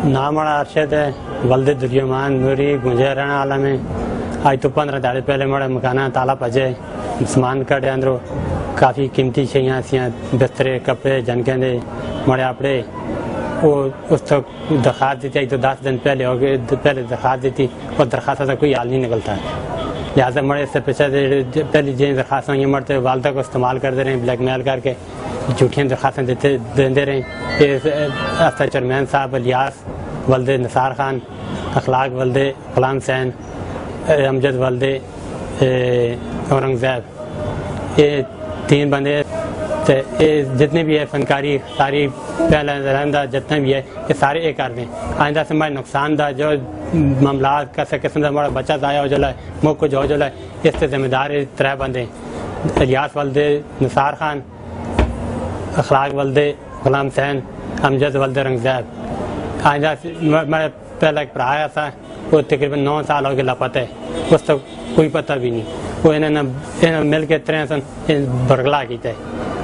नाम बड़ा अरशद है, वल्द दुर्यमान नूरी गुंजे रहने वाला में आज तो 15 दिहाड़े पहले मड़ा मकाना ताला भजे समान कटे अंदरों काफ़ी कीमती चीज़ें सियाँ बिस्तरे कपड़े जनके दे मड़े आपड़े वो उस तक दरख्वास्त दी थी तो 10 दिन पहले हो गए, पहले दरख्वास्त दी थी और दरख्वास्त का कोई हाल नहीं निकलता है। लिहाजा मरे से पीछे पहले जिन दरख्वास्तों ये मरते वालदा को इस्तेमाल करते रहे, ब्लैक मेल करके झूठियाँ दरख्वास्तें देते रहे। अफ्तर चेयरमैन साहब इलियास वल्द निसार खान, अखलाक वल्द गुलाम हुसैन, अमजद वल्द औरंगज़ेब, ये 3 बंदे तो ये जितने भी है फनकारी सारी पहला रहंदा जितने भी है ये सारे एक कर दें। आइंदा से हमारे नुकसान दा जो मामला कैसे किस्म का हमारा बच्चा ज़ाया हो जला है मुँह कुछ हो जला है, इससे जिम्मेदार 3 बंदे इलियास वल्द निसार खान, अखलाक वल्द गुलाम हुसैन, अमजद वल्द औरंगज़ेब। आइंदा से मेरा पहला एक भरा आया था, वो तकरीबन 9 साल हो गए लापता है, उस तक कोई पता भी नहीं। वो इन्हें मिल के 3 बरगला किया है,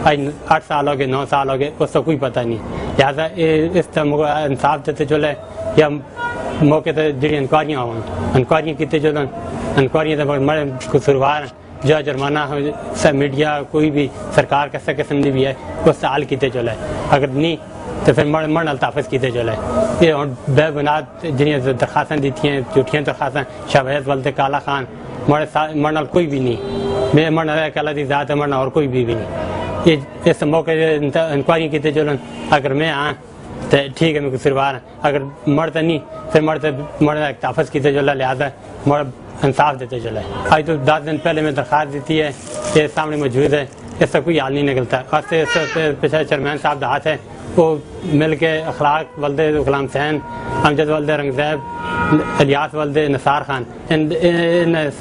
आज 8 साल हो गए 9 साल हो गए, उसका कोई पता नहीं। लिहाजा इस तरह इंसाफ देते चले या मौके पर जी इंक्वायरियाँ हो इंक्वायरियाँ की चलन इंक्वायरियाँ बड़े कसूरवार जो जुर्माना हो सब मीडिया कोई भी सरकार कैसे किस्म की भी है उससे हाल किए चले, अगर नहीं तो फिर मरण तहफ़ किए चले। ये बेबुनाद जिन्हें दरख्वास्तें दी हैं झूठियाँ दरख्वास्तें शाहबाज वल्द काला खान मरना कोई भी नहीं, मैं मरना कला की ज़ात है मरना और कोई भी नहीं। ये इस मौके इंक्वायरी की चलन अगर मैं हाँ तो ठीक है मैं कसूरवार, अगर मरता नहीं फिर मरना तहफ़ किए चला, लिहाजा मर इंसाफ देते चला। आज तो 10 दिन पहले मैं दरख्वास्त दी है, ये सामने मौजूद है, इसका कोई हाल नहीं निकलता। इससे पीछे चेयरमैन साहब का हाथ है, वो मिल के अखलाक वल्द गुलाम हुसैन, अमजद वल्द औरंगज़ेब, इलियास वल्द निसार खान इन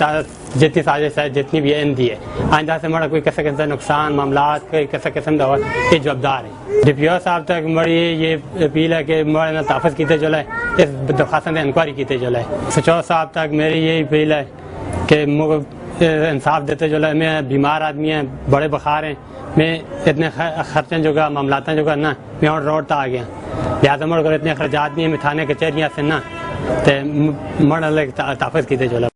जितनी साजिश है जितनी भी है इन दी है। आइंदा से हमारा कोई कैसे कैसे नुकसान मामला कोई कैसे किस्म का ये जवाबदार है। DPO साहब तक हमारी ये अपील है कि हमारे तहफ़ किए चले, इस दरख्वास्त इंक्वायरी किए चले। SHO साहब तक मेरी यही अपील है कि इंसाफ देते चले। मैं बीमार आदमी है, बड़े बुखार हैं, मैं इतने खर्चे जो का मामलाता जो का ना मैं और रोड तक आ गया, लिहाजा मेरे को इतने खर्चात नहीं है, मैं थाने कचहरियाँ से ना तो मर तहफ़ किए चला।